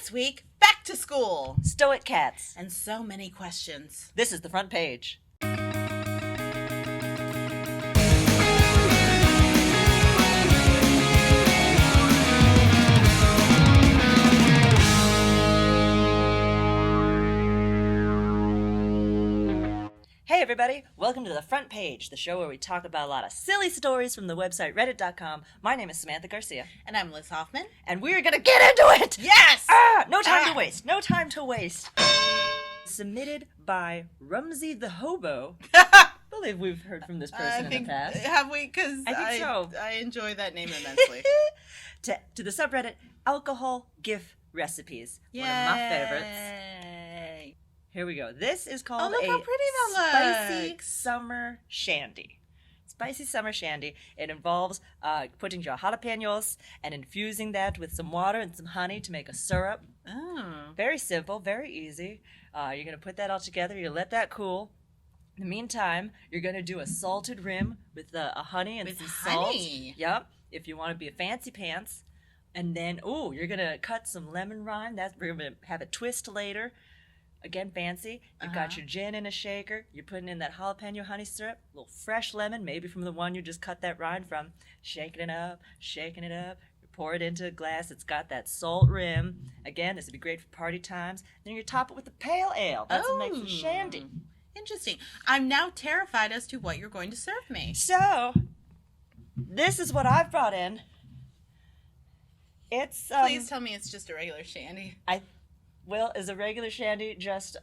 This week, back to school. Stoic Cats. And so many questions. This is the front page. Hey everybody, welcome to the front page, the show where we talk about a lot of silly stories from the website reddit.com. My name is Samantha Garcia. And I'm Liz Hoffman. And we're gonna get into it! Yes! No time to waste, no time to waste. Submitted by Rumsey the Hobo. I believe we've heard from this person in the past. Have we? Because I think so. I enjoy that name immensely. to the subreddit, Alcohol GIF Recipes. One of my favorites. Yay! Here we go. This is called look a how pretty that spicy looks. summer shandy. Spicy summer shandy. It involves putting your jalapenos and infusing that with some water and some honey to make a syrup. Oh. Very simple, very easy. You're going to put that all together. You let that cool. In the meantime, you're going to do a salted rim with a honey and With some honey? salt. Yep. If you want to be a fancy pants. And then, you're going to cut some lemon rind. We're going to have a twist later. Again, fancy. You've got your gin in a shaker. You're putting in that jalapeno honey syrup. A little fresh lemon, maybe from the one you just cut that rind from. Shaking it up, shaking it up. You pour it into a glass. It's got that salt rim. Again, this would be great for party times. Then you top it with a pale ale. That's what makes it shandy. Interesting. I'm now terrified as to what you're going to serve me. So, this is what I've brought in. It's Please tell me it's just a regular shandy. Well, is a regular shandy just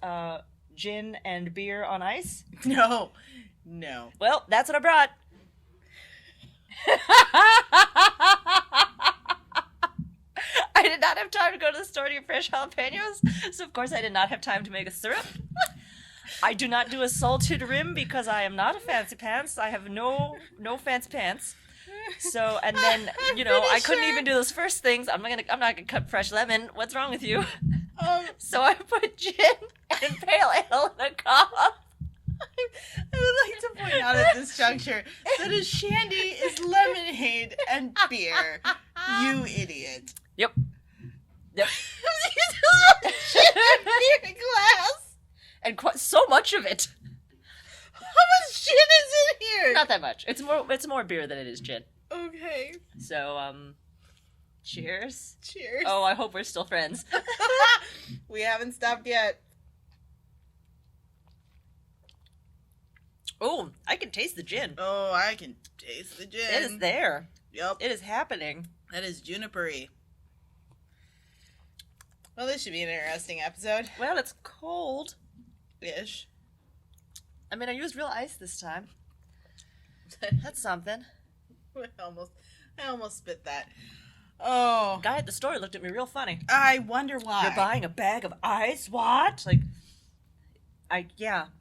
gin and beer on ice? No. Well, that's what I brought. I did not have time to go to the store to get fresh jalapenos, so of course I did not have time to make a syrup. I do not do a salted rim because I am not a fancy pants. I have no fancy pants. So, and then, I couldn't even do those first things. I'm not gonna cut fresh lemon. What's wrong with you? So I put gin and pale ale in a cup. I would like to point out at this juncture that a shandy is lemonade and beer. You idiot. Yep. Gin and beer in glass. And so much of it. How much gin is in here? Not that much. It's more beer than it is gin. Okay. So, cheers. Cheers. Oh, I hope we're still friends. We haven't stopped yet. Oh, I can taste the gin. Oh, I can taste the gin. It is there. Yep. It is happening. That is juniper-y. Well, this should be an interesting episode. Well, it's cold. Ish. I mean, I used real ice this time. That's something. I almost spit that. Oh. Guy at the store looked at me real funny. I wonder why. You're buying a bag of ice? What?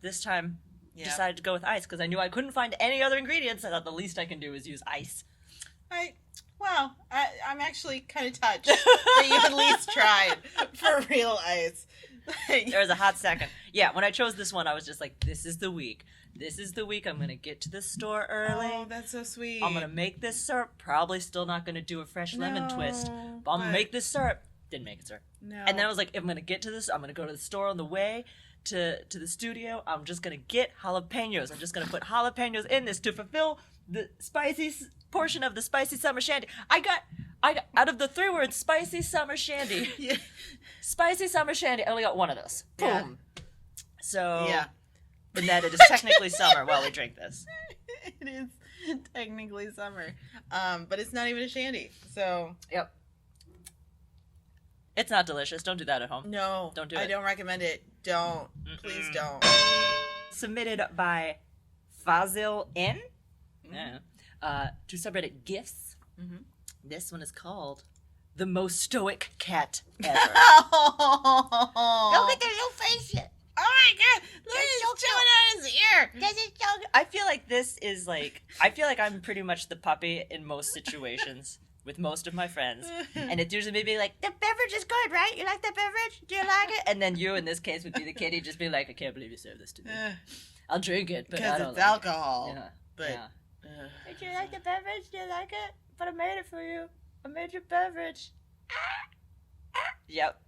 This time decided to go with ice because I knew I couldn't find any other ingredients. I thought the least I can do is use ice. I'm actually kind of touched that you at least tried for real ice. There was a hot second. Yeah, when I chose this one, I was just like, this is the week. This is the week I'm going to get to the store early. Oh, that's so sweet. I'm going to make this syrup. Probably still not going to do a fresh lemon twist. But I'm going to make this syrup. Didn't make it syrup. No. And then I was like, if I'm going to get to this, I'm going to go to the store on the way to the studio. I'm just going to get jalapenos. I'm just going to put jalapenos in this to fulfill the spicy portion of the spicy summer shandy. I got out of the 3 words, spicy summer shandy. Yeah. Spicy summer shandy. I only got one of those. Boom. Yeah. So, yeah. And that it is technically summer while we drink this. It is technically summer. But it's not even a shandy. So. Yep. It's not delicious. Don't do that at home. No. Don't do it. I don't recommend it. Don't. Please don't. Submitted by Fazil N. To subreddit GIFs. Mm-hmm. This one is called The Most Stoic Cat Ever. Look at their little face yet. Oh my god! Look at his chewing on his ear. I feel like this is I feel like I'm pretty much the puppy in most situations with most of my friends. And it's usually me like, the beverage is good, right? You like the beverage? Do you like it? And then you, in this case, would be the kitty, just be like, I can't believe you served this to me. I'll drink it, but I don't it's like alcohol. it. Yeah. But Yeah. Did you like the beverage? Do you like it? But I made it for you. I made your beverage. Yep.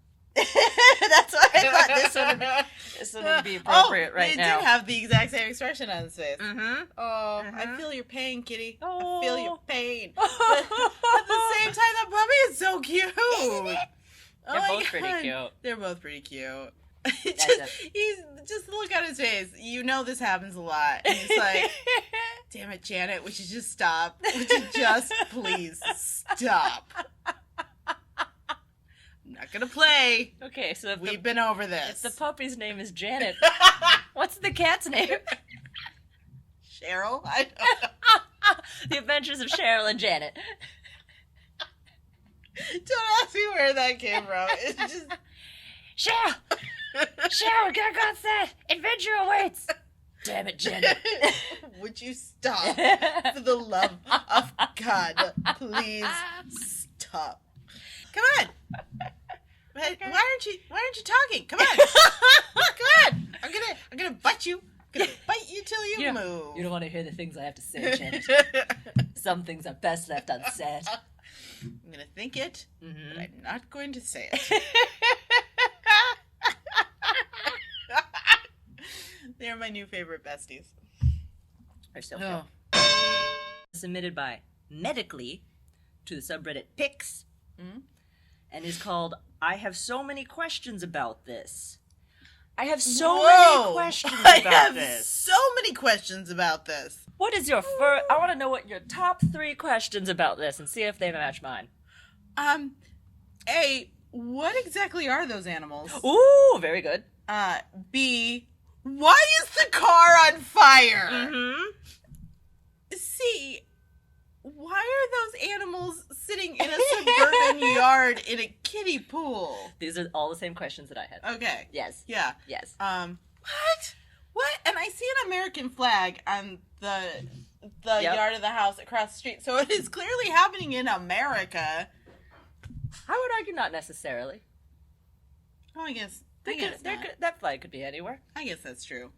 That's why I thought this would be appropriate right now. It did have the exact same expression on his face. Mm-hmm. Oh, I feel your pain, kitty. Oh. I feel your pain. But at the same time, that puppy is so cute. They're both pretty cute. They're both pretty cute. Just look at his face. You know this happens a lot. And he's like, damn it, Janet, would you just stop? Would you just please stop? I'm not gonna play. Okay, so if we've been over this. If the puppy's name is Janet, what's the cat's name? Cheryl? I don't know. The Adventures of Cheryl and Janet. Don't ask me where that came from. It's just... Cheryl! Cheryl, get on set! Adventure awaits! Damn it, Janet. Would you stop? For the love of God, please stop. Come on. Why aren't you talking? Come on. Come on. I'm gonna bite you. I'm gonna bite you till you move. You don't want to hear the things I have to say, Janet. Some things are best left unsaid. I'm gonna think it, but I'm not going to say it. They're my new favorite besties. They're so cute. Submitted by Medically to the subreddit Pix, and is called "I have so many questions about this." I have so many questions about this. So many questions about this. What is your first? I want to know what your top 3 questions about this, and see if they match mine. A, what exactly are those animals? Ooh, very good. B, why is the car on fire? Mm-hmm. C, why are those animals sitting in a suburban yard in a kiddie pool? These are all the same questions that I had. Okay. Yes. Yeah. Yes. What? And I see an American flag on the yard of the house across the street. So it is clearly happening in America. I would argue not necessarily. Oh, I guess that flag could be anywhere. I guess that's true.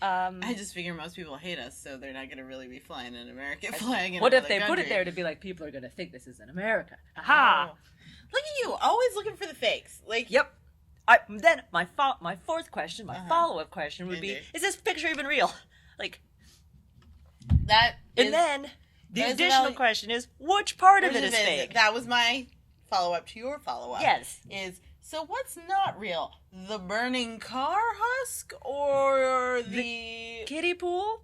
I just figure most people hate us, so they're not going to really be flying an American flag in what if another they put country. it there to be like, people are going to think this is in America? Aha! Oh. Look at you, always looking for the fakes. Like, yep. Then my fourth question, my follow-up question would be, is this picture even real? Like, that is, and then the additional question is, which part of it is fake? That was my follow-up to your follow-up. Yes. So what's not real? The burning car husk or the kiddie pool?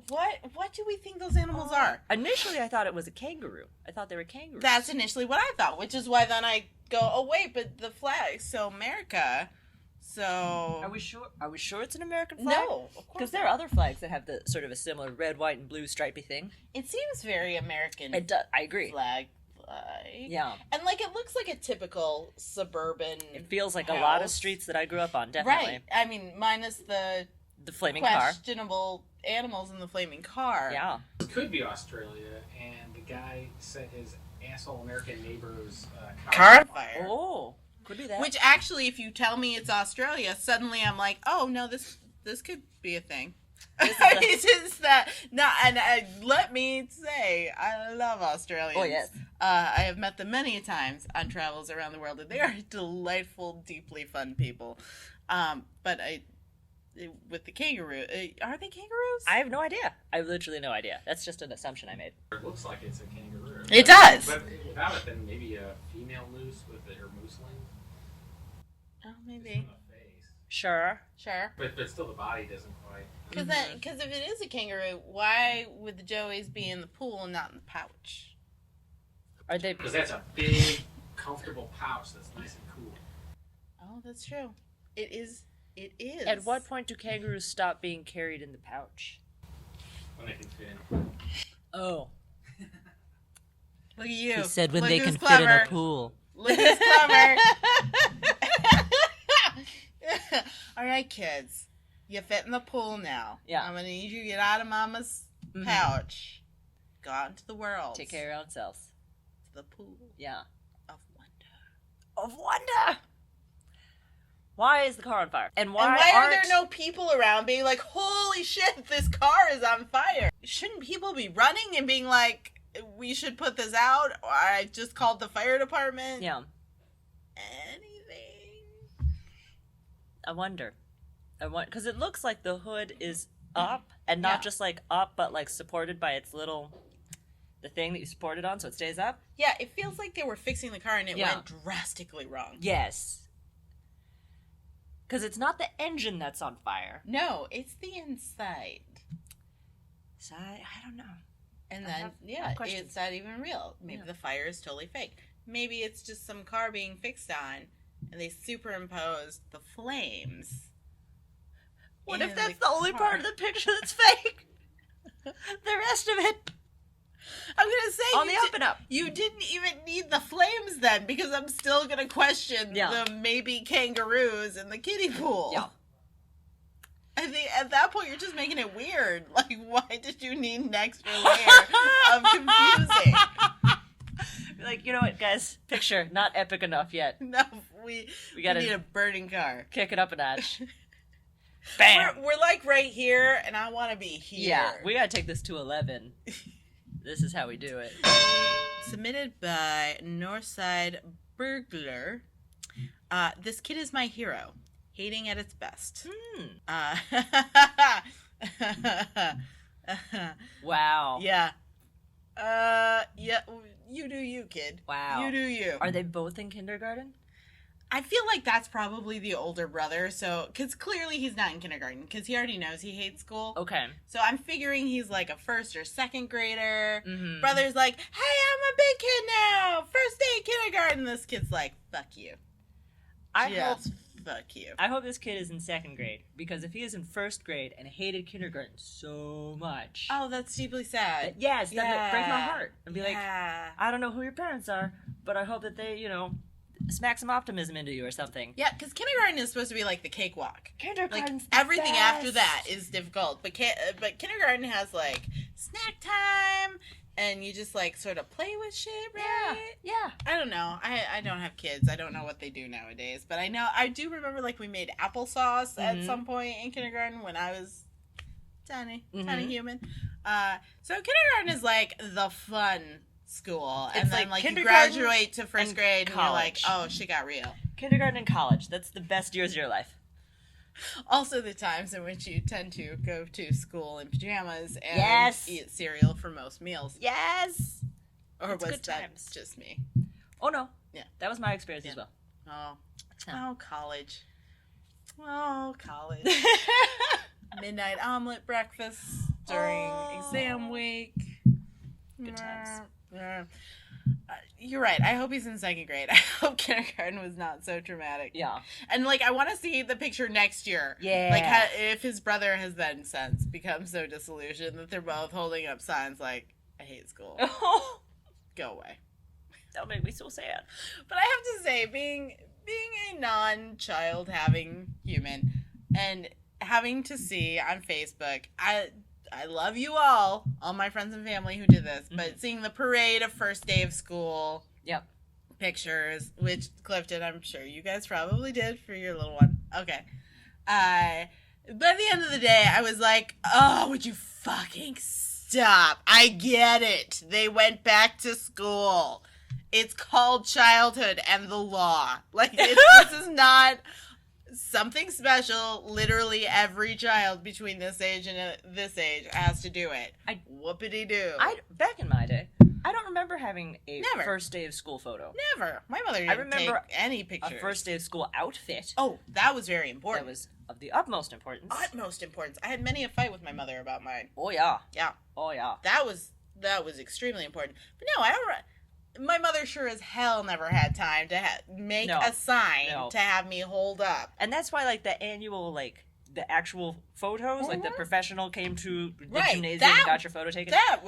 What do we think those animals are? Initially, I thought it was a kangaroo. I thought they were kangaroos. That's initially what I thought, which is why then I go, oh wait, but the flag, so America. So Are we sure it's an American flag? No, of course. Because there are other flags that have the sort of a similar red, white, and blue stripy thing. It seems very American. It does. I agree. Flag. Yeah. And like it looks like a typical suburban It feels like house. a lot of streets that I grew up on, definitely. Right. I mean, minus the flaming car. Questionable animals in the flaming car. Yeah. It could be Australia, and the guy set his asshole American neighbor's car on fire. Oh, could be that. Which actually, if you tell me it's Australia, suddenly I'm like, oh no, this could be a thing. It's just that let me say, I love Australians. Oh yes. I have met them many times on travels around the world, and they are delightful, deeply fun people. But with the kangaroo, are they kangaroos? I have no idea. I have literally no idea. That's just an assumption I made. It looks like it's a kangaroo. It does. But without it, then maybe a female moose with her mooseling. Oh, maybe. In the face. Sure. But still, the body doesn't quite. Because if it is a kangaroo, why would the joeys be in the pool and not in the pouch? Are they? Because that's a big, comfortable pouch that's nice and cool. Oh, that's true. It is. It is. At what point do kangaroos stop being carried in the pouch? When they can fit in. Oh. Look at you. He said when Look they who's can clever. fit in a pool. Look who's clever. All right, kids. You fit in the pool now. Yeah. I'm going to need you to get out of Mama's pouch. Go out into the world. Take care of your own selves. To the pool. Yeah. Of wonder. Of wonder! Why is the car on fire? And why are there no people around being like, holy shit, this car is on fire? Shouldn't people be running and being like, we should put this out? Or I just called the fire department? Yeah. Anything? I wonder. Because it looks like the hood is up, and not just like up, but like supported by its little, the thing that you support it on, so it stays up. Yeah, it feels like they were fixing the car and it went drastically wrong. Yes. Because it's not the engine that's on fire. No, it's the inside. So I don't know. And then, is that even real? Maybe the fire is totally fake. Maybe it's just some car being fixed on, and they superimposed the flames. What if that's the only part of the picture that's fake? The rest of it, I'm gonna say on the up and up. You didn't even need the flames then, because I'm still gonna question the maybe kangaroos in the kiddie pool. Yeah. I think at that point you're just making it weird. Like, why did you need an extra layer of confusing? Like, you know what, guys? Picture not epic enough yet. No, we gotta need a burning car. Kick it up a notch. Bam. We're like right here, and I want to be here. Yeah, we gotta take this to 11. This is how we do it. Submitted by Northside Burglar. This kid is my hero. Hating at its best. Wow. Yeah. Yeah. You do you, kid. Wow. You do you. Are they both in kindergarten? I feel like that's probably the older brother, so, because clearly he's not in kindergarten, because he already knows he hates school. Okay. So I'm figuring he's like a first or second grader. Mm-hmm. Brother's like, hey, I'm a big kid now! First day of kindergarten! This kid's like, fuck you. Fuck you. I hope this kid is in second grade, because if he is in first grade and hated kindergarten so much... Oh, that's deeply sad. Yes, that would break my heart. And be like, Yeah. I don't know who your parents are, but I hope that they, smack some optimism into you or something. Yeah, because kindergarten is supposed to be like the cakewalk. Kindergarten's like everything best. after that is difficult, but kindergarten has like snack time, and you just like sort of play with shit, right? Yeah. I don't know. I don't have kids. I don't know what they do nowadays, but I do remember like we made applesauce at some point in kindergarten when I was tiny human. So kindergarten is like the fun school, and then like you graduate to first grade and you're like, oh, shit got real. Kindergarten and college, that's the best years of your life. Also the times in which you tend to go to school in pajamas and eat cereal for most meals. Yes. Or it's was that just me? Oh no. Yeah. That was my experience as well. College. Oh, college. Midnight omelet breakfast during exam week. Good times. You're right. I hope he's in second grade. I hope kindergarten was not so traumatic. Yeah. And, like, I want to see the picture next year. Yeah. Like, if his brother has then since become so disillusioned that they're both holding up signs like, I hate school. Go away. That would make me so sad. But I have to say, being a non-child having human and having to see on Facebook, I love you all my friends and family who did this, but seeing the parade of first day of school pictures, which Clifton, I'm sure you guys probably did for your little one. Okay. By the end of the day, I was like, oh, would you fucking stop? I get it. They went back to school. It's called childhood and the law. Like, this is not... something special. Literally every child between this age and this age has to do it. Whoopity-doo. Back in my day, I don't remember having a first day of school photo. Never. My mother didn't take any pictures. A first day of school outfit. Oh, that was very important. That was of the utmost importance. Utmost importance. I had many a fight with my mother about mine. Oh, yeah. Yeah. Oh, yeah. That was extremely important. But no, I don't... My mother sure as hell never had time to make a sign to have me hold up. And that's why, like, the annual, like, the actual photos, like, the professional came to the gymnasium and got your photo taken. That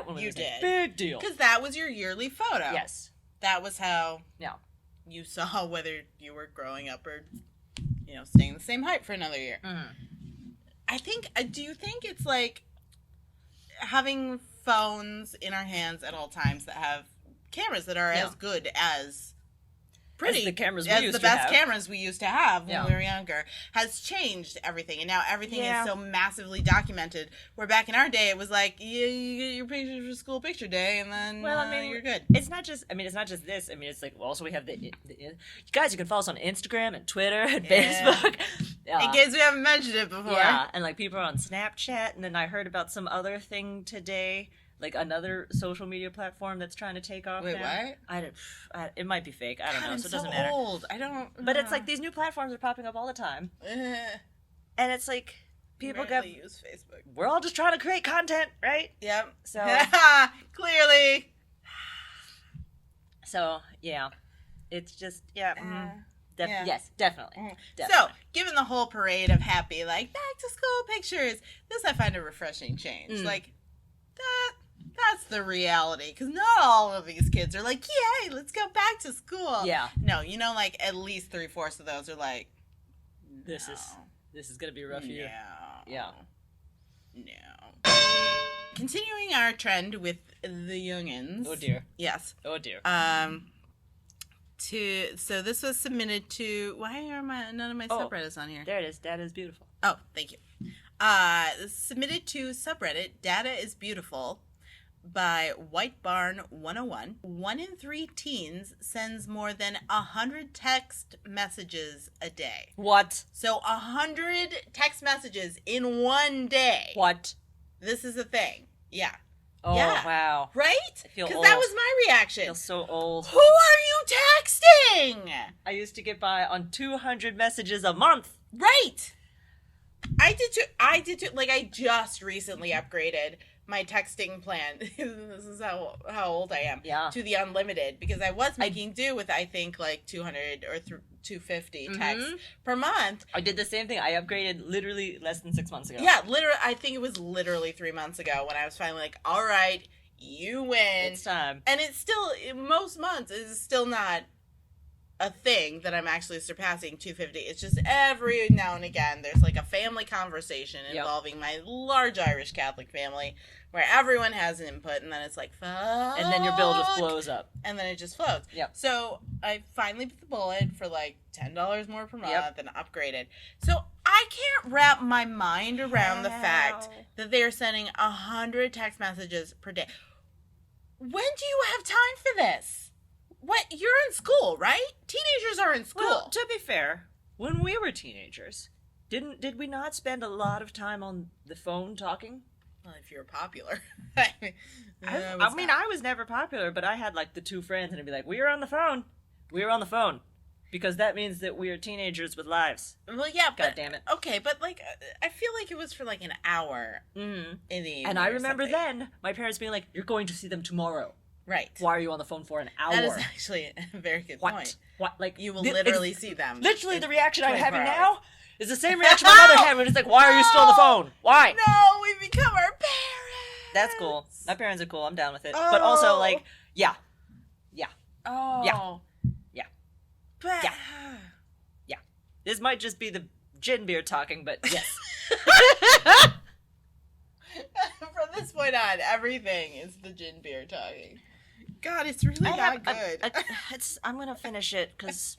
one was a big deal. Because that was your yearly photo. Yes. That was how you saw whether you were growing up or, staying the same height for another year. Mm-hmm. Do you think it's, like, having phones in our hands at all times that have cameras that are as good as pretty as the cameras we as used the to best have. cameras we used to have when Yeah. we were younger, has changed everything, and now everything Yeah. is so massively documented. Where back in our day, it was like, you get your pictures for school picture day, and then you're good. It's not just this. I mean, it's like also we have the guys. You can follow us on Instagram and Twitter and Yeah. Facebook. In case we haven't mentioned it before. Yeah, and like people are on Snapchat, and then I heard about some other thing today, like another social media platform that's trying to take off. Wait, now. what? It might be fake. I don't know. I'm So it doesn't so matter. old. I don't. But it's like these new platforms are popping up all the time, and it's like people rarely use Facebook. We're all just trying to create content, right? Yep. So Clearly. So yeah, it's just yeah. Yeah. Yes, definitely. So, given the whole parade of happy, like, back to school pictures, this I find a refreshing change. Like, that's the reality. Because not all of these kids are like, yay, let's go back to school. Yeah. No, like, at least 3/4 of those are like, This is gonna be a rough year. Yeah. No. Continuing our trend with the youngins. Oh dear. Yes. Oh dear. So this was submitted to, why are none of my subreddits on here? There it is. Data is beautiful. Oh, thank you. Submitted to subreddit Data is Beautiful by White Barn 101. 1 in 3 teens sends more than 100 text messages a day. What? So 100 text messages in one day. What? This is a thing. Yeah. Oh Yeah. wow. Right? I feel Because old. that was my I reaction. feel so old. Who are you texting? I used to get by on 200 messages a month. Right. I did too. Like, I just recently upgraded my texting plan. This is how old I am. Yeah. To the unlimited, because I was making do with, I think, like 200 or 250 texts per month. I did the same thing. I upgraded literally less than 6 months ago. Yeah, literally. I think it was literally 3 months ago when I was finally like, all right, you win. It's time. And it's still, most months, is still not a thing that I'm actually surpassing 250. It's just every now and again there's like a family conversation involving my large Irish Catholic family where everyone has an input, and then it's like, fuck. And then your bill just blows up. And then it just floats. Yep. So I finally bit the bullet for like $10 more per month Yep. and upgraded. So I can't wrap my mind around the fact that they're sending 100 text messages per day. When do you have time for this? What? You're in school, right? Teenagers are in school. Well, to be fair, when we were teenagers, did we not spend a lot of time on the phone talking? Well, if you're popular. I was never popular, but I had like the 2 friends, and it'd be like, we were on the phone. We were on the phone. Because that means that we are teenagers with lives. Well, yeah, God but damn it. Okay, but like, I feel like it was for like an hour in the evening. And I or remember something. then my parents being like, you're going to see them tomorrow. Right. Why are you on the phone for an hour? That is actually a very good point. What? Like, You will literally see them. Literally, the reaction I'm 24 having hours. now is the same reaction my mother had when it's like, why are you still on the phone? Why? No, we become our parents. That's cool. My parents are cool. I'm down with it. But also, Oh. like, yeah. Oh. Yeah. But, Yeah. This might just be the gin beer talking, but yes. From this point on, everything is the gin beer talking. God, it's really not good. I'm going to finish it because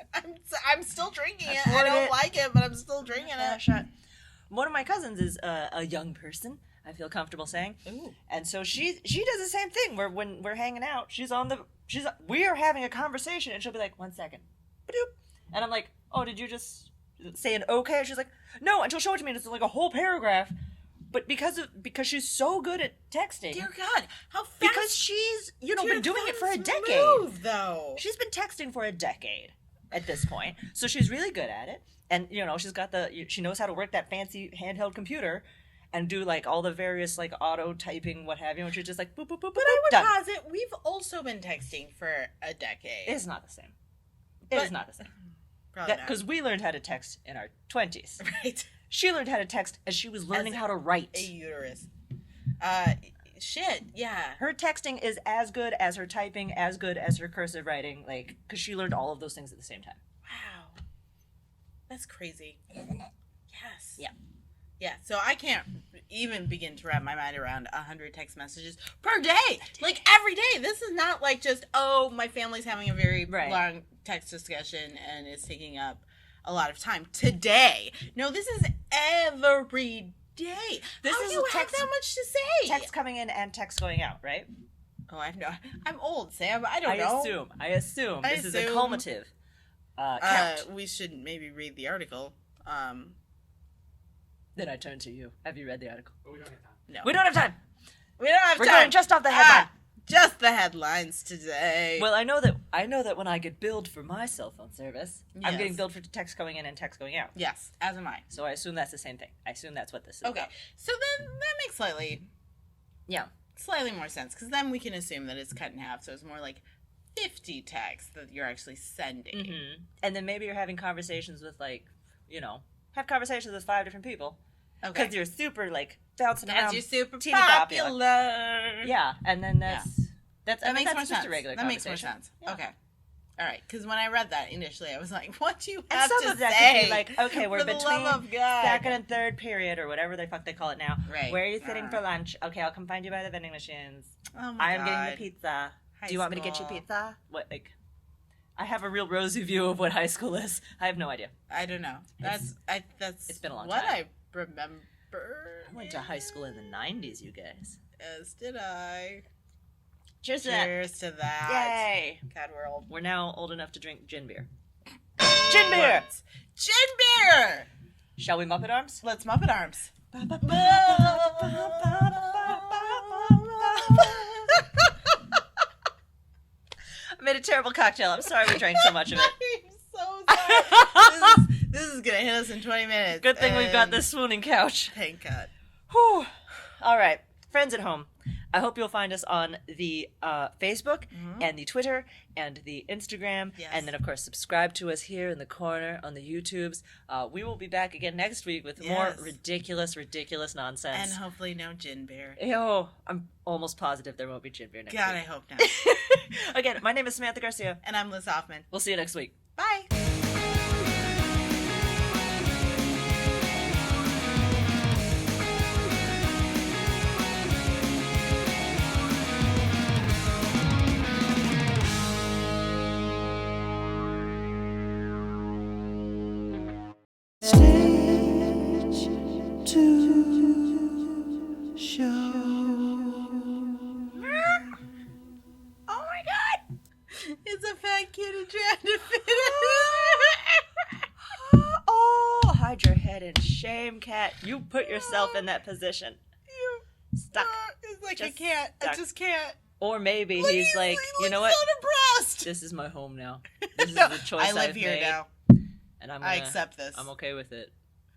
I'm still drinking it. poured I don't it. like it, but I'm still drinking it. one of my cousins is a young person, I feel comfortable saying. Ooh. And so she does the same thing where when we're hanging out, we are having a conversation and she'll be like, 1 second. Ba-doop. And I'm like, oh, did you just say an okay? And she's like, no, and she'll show it to me and it's like a whole paragraph. But because she's so good at texting. Dear God, how fast Because she's, been doing it for a decade. Move, though. She's been texting for a decade at this point. So she's really good at it. And, she's got she knows how to work that fancy handheld computer and do, like, all the various, like, auto typing, what have you, and she's just like, boop, boop, boop, boop, But I would done. posit we've also been texting for a decade. It's not the same. It is not the same. Probably not. Because we learned how to text in our 20s. Right. She learned how to text as she was learning how to write. A uterus. Shit, yeah. Her texting is as good as her typing, as good as her cursive writing, like, because she learned all of those things at the same time. Wow. That's crazy. Yes. Yeah. Yeah, so I can't even begin to wrap my mind around 100 text messages per day. Like, every day. This is not like just, oh, my family's having a very long text discussion and it's taking up a lot of time. Today. No, this is every day. How do you have that much to say? Text coming in and text going out, right? Oh, I know. I'm old, Sam. I don't know. I assume. This is a cumulative count. We should maybe read the article. Then I turn to you. Have you read the article? But we don't have time. No. We don't have time. We don't have We're time. going just off the headline. Just the headlines today. Well, I know that when I get billed for my cell phone service, I'm getting billed for text going in and text going out. Yes, as am I. So I assume that's the same thing. I assume that's what this is. Okay. About. So then that makes slightly more sense, because then we can assume that it's cut in half, so it's more like 50 texts that you're actually sending. Mm-hmm. And then maybe you're having conversations with, like, have conversations with 5 different people. Okay. Because you're super, like, bouncing around. Because you're super popular. Yeah, and then that makes more sense. Just a regular that makes more sense. Yeah. Okay. All right, because when I read that initially, I was like, what do you have to say? And some of that could be like, okay, we're between second and third period, or whatever the fuck they call it now. Right. Where are you sitting for lunch? Okay, I'll come find you by the vending machines. Oh my God. I'm getting the pizza. Do you want me to get you pizza? What, like... I have a real rosy view of what high school is. I have no idea. I don't know. It's been a long what time. I remember. I went to high school in the 90s, you guys. As did I. Cheers to that. Yay. God, we're old. We're now old enough to drink gin beer. Gin beer! Gin beer! Shall we Muppet Arms? Let's Muppet Arms. I made a terrible cocktail. I'm sorry we drank so much of it. I'm so sorry. This is going to hit us in 20 minutes. Good thing we've got this swooning couch. Thank God. Whew. All right. Friends at home, I hope you'll find us on the Facebook and the Twitter and the Instagram. Yes. And then, of course, subscribe to us here in the corner on the YouTubes. We will be back again next week with more ridiculous nonsense. And hopefully no gin beer. Oh, I'm almost positive there won't be gin beer next week. God, I hope not. Again, my name is Samantha Garcia. And I'm Liz Hoffman. We'll see you next week. Bye. Stage 2 show. Oh my God! It's a fat kitty trying to fit in. Oh, hide your head in shame, cat. You put yourself in that position. Stuck. It's like Just I can't. stuck. I just can't. Or maybe he's like, you know what? So depressed. This is my home now. This is the choice I live I've here made, now. and I I accept this. I'm okay with it.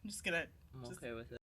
I'm just gonna. I'm okay with it.